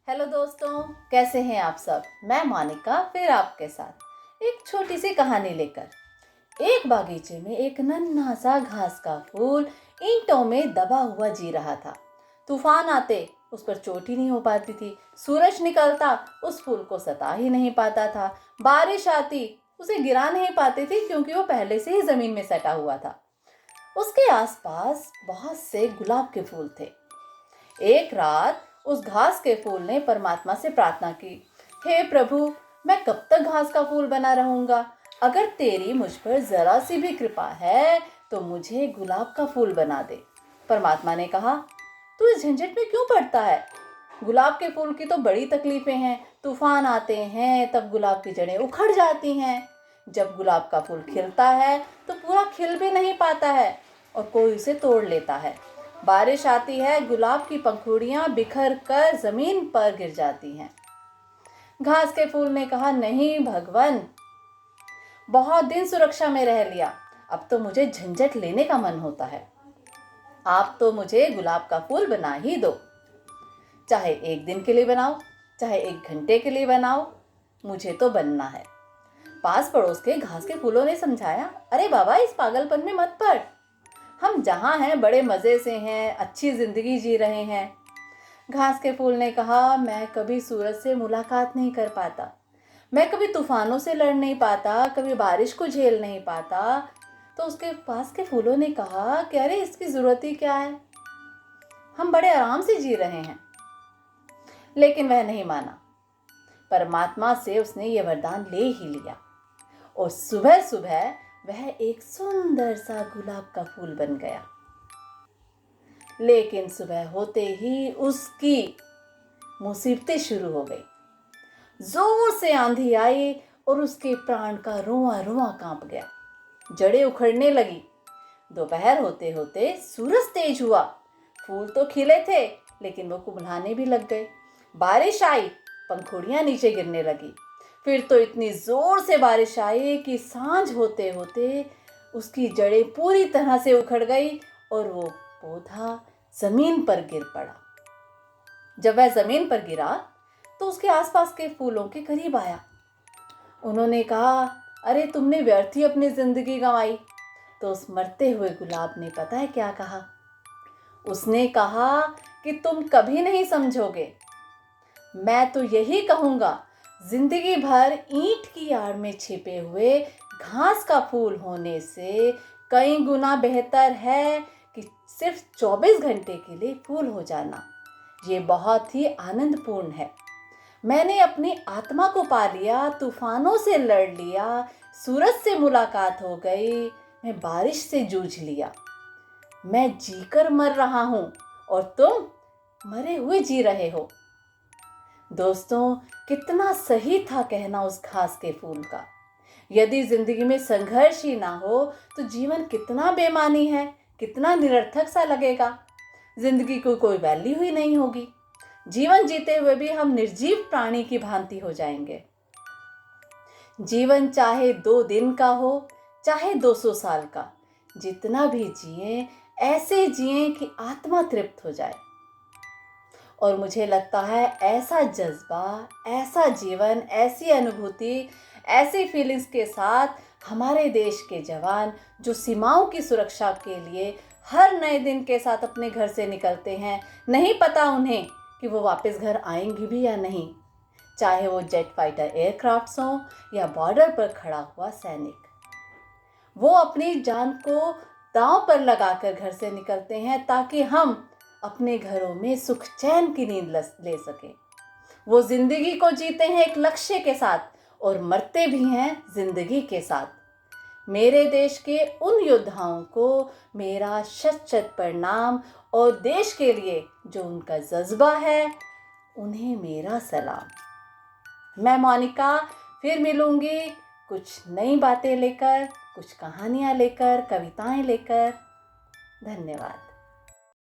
Hello दोस्तों, कैसे हैं आप सब। मैं मोनिका फिर आपके साथ एक छोटी सी कहानी लेकर। एक बागीचे में एक नन्हा सा घास का फूल ईंटों में दबा हुआ जी रहा था। तूफान आते उस पर चोट ही नहीं हो पाती थी, सूरज निकलता उस फूल को सता ही नहीं पाता था, बारिश आती उसे गिरा नहीं पाती थी क्योंकि वो पहले से ही जमीन में सटा हुआ था। उसके आसपास बहुत से गुलाब के फूल थे। एक रात उस घास के फूल ने परमात्मा से प्रार्थना की, हे प्रभु, मैं कब तक घास का फूल बना रहूंगा। अगर तेरी मुझ पर जरा सी भी कृपा है तो मुझे गुलाब का फूल बना दे। परमात्मा ने कहा, तू इस झंझट में क्यों पड़ता है। गुलाब के फूल की तो बड़ी तकलीफें हैं। तूफान आते हैं तब गुलाब की जड़ें उखड़ जाती हैं। जब गुलाब का फूल खिलता है तो पूरा खिल भी नहीं पाता है और कोई उसे तोड़ लेता है। बारिश आती है, गुलाब की पंखुड़ियां बिखर कर जमीन पर गिर जाती हैं। घास के फूल ने कहा, नहीं भगवान, बहुत दिन सुरक्षा में रह लिया, अब तो मुझे झंझट लेने का मन होता है। आप तो मुझे गुलाब का फूल बना ही दो। चाहे एक दिन के लिए बनाओ, चाहे 1 घंटे के लिए बनाओ, मुझे तो बनना है। पास पड़ोस के घास के फूलों ने समझाया, अरे बाबा, इस पागलपन में मत पड़। हम जहाँ हैं बड़े मज़े से हैं, अच्छी ज़िंदगी जी रहे हैं। घास के फूल ने कहा, मैं कभी सूरज से मुलाकात नहीं कर पाता, मैं कभी तूफानों से लड़ नहीं पाता, कभी बारिश को झेल नहीं पाता। तो उसके पास के फूलों ने कहा कि अरे इसकी ज़रूरत ही क्या है, हम बड़े आराम से जी रहे हैं। लेकिन वह नहीं माना। परमात्मा से उसने ये वरदान ले ही लिया और सुबह सुबह वह एक सुंदर सा गुलाब का फूल बन गया। लेकिन सुबह होते ही उसकी मुसीबतें शुरू हो गई। जोर से आंधी आई और उसके प्राण का रोआ रोआ कांप गया। जड़ें उखड़ने लगी। दोपहर होते होते सूरज तेज हुआ। फूल तो खिले थे लेकिन वो कुम्हलाने भी लग गए। बारिश आई, पंखुड़ियां नीचे गिरने लगी। फिर तो इतनी जोर से बारिश आई कि सांझ होते होते उसकी जड़ें पूरी तरह से उखड़ गई और वो पौधा जमीन पर गिर पड़ा। जब वह जमीन पर गिरा तो उसके आसपास के फूलों के करीब आया। उन्होंने कहा, अरे तुमने व्यर्थ ही अपनी जिंदगी गंवाई। तो उस मरते हुए गुलाब ने पता है क्या कहा। उसने कहा कि तुम कभी नहीं समझोगे। मैं तो यही कहूँगा, जिंदगी भर ईंट की आड़ में छिपे हुए घास का फूल होने से कई गुना बेहतर है कि सिर्फ 24 घंटे के लिए फूल हो जाना। ये बहुत ही आनंदपूर्ण है। मैंने अपनी आत्मा को पा लिया, तूफानों से लड़ लिया, सूरज से मुलाकात हो गई, मैं बारिश से जूझ लिया। मैं जीकर मर रहा हूँ और तुम मरे हुए जी रहे हो। दोस्तों, कितना सही था कहना उस घास के फूल का। यदि जिंदगी में संघर्ष ही ना हो तो जीवन कितना बेमानी है, कितना निरर्थक सा लगेगा। जिंदगी को कोई वैल्यू ही नहीं होगी। जीवन जीते हुए भी हम निर्जीव प्राणी की भांति हो जाएंगे। जीवन चाहे 2 दिन का हो, चाहे 200 साल का, जितना भी जिए ऐसे जिए कि आत्मा तृप्त हो जाए। और मुझे लगता है ऐसा जज्बा, ऐसा जीवन, ऐसी अनुभूति, ऐसी फीलिंग्स के साथ हमारे देश के जवान जो सीमाओं की सुरक्षा के लिए हर नए दिन के साथ अपने घर से निकलते हैं, नहीं पता उन्हें कि वो वापस घर आएंगे भी या नहीं। चाहे वो जेट फाइटर एयरक्राफ्ट्स हों या बॉर्डर पर खड़ा हुआ सैनिक, वो अपनी जान को दांव पर लगाकर घर से निकलते हैं ताकि हम अपने घरों में सुख चैन की नींद ले सकें। वो जिंदगी को जीते हैं एक लक्ष्य के साथ और मरते भी हैं जिंदगी के साथ। मेरे देश के उन योद्धाओं को मेरा शत शत प्रणाम और देश के लिए जो उनका जज्बा है उन्हें मेरा सलाम। मैं मोनिका फिर मिलूंगी कुछ नई बातें लेकर, कुछ कहानियाँ लेकर, कविताएं लेकर। धन्यवाद।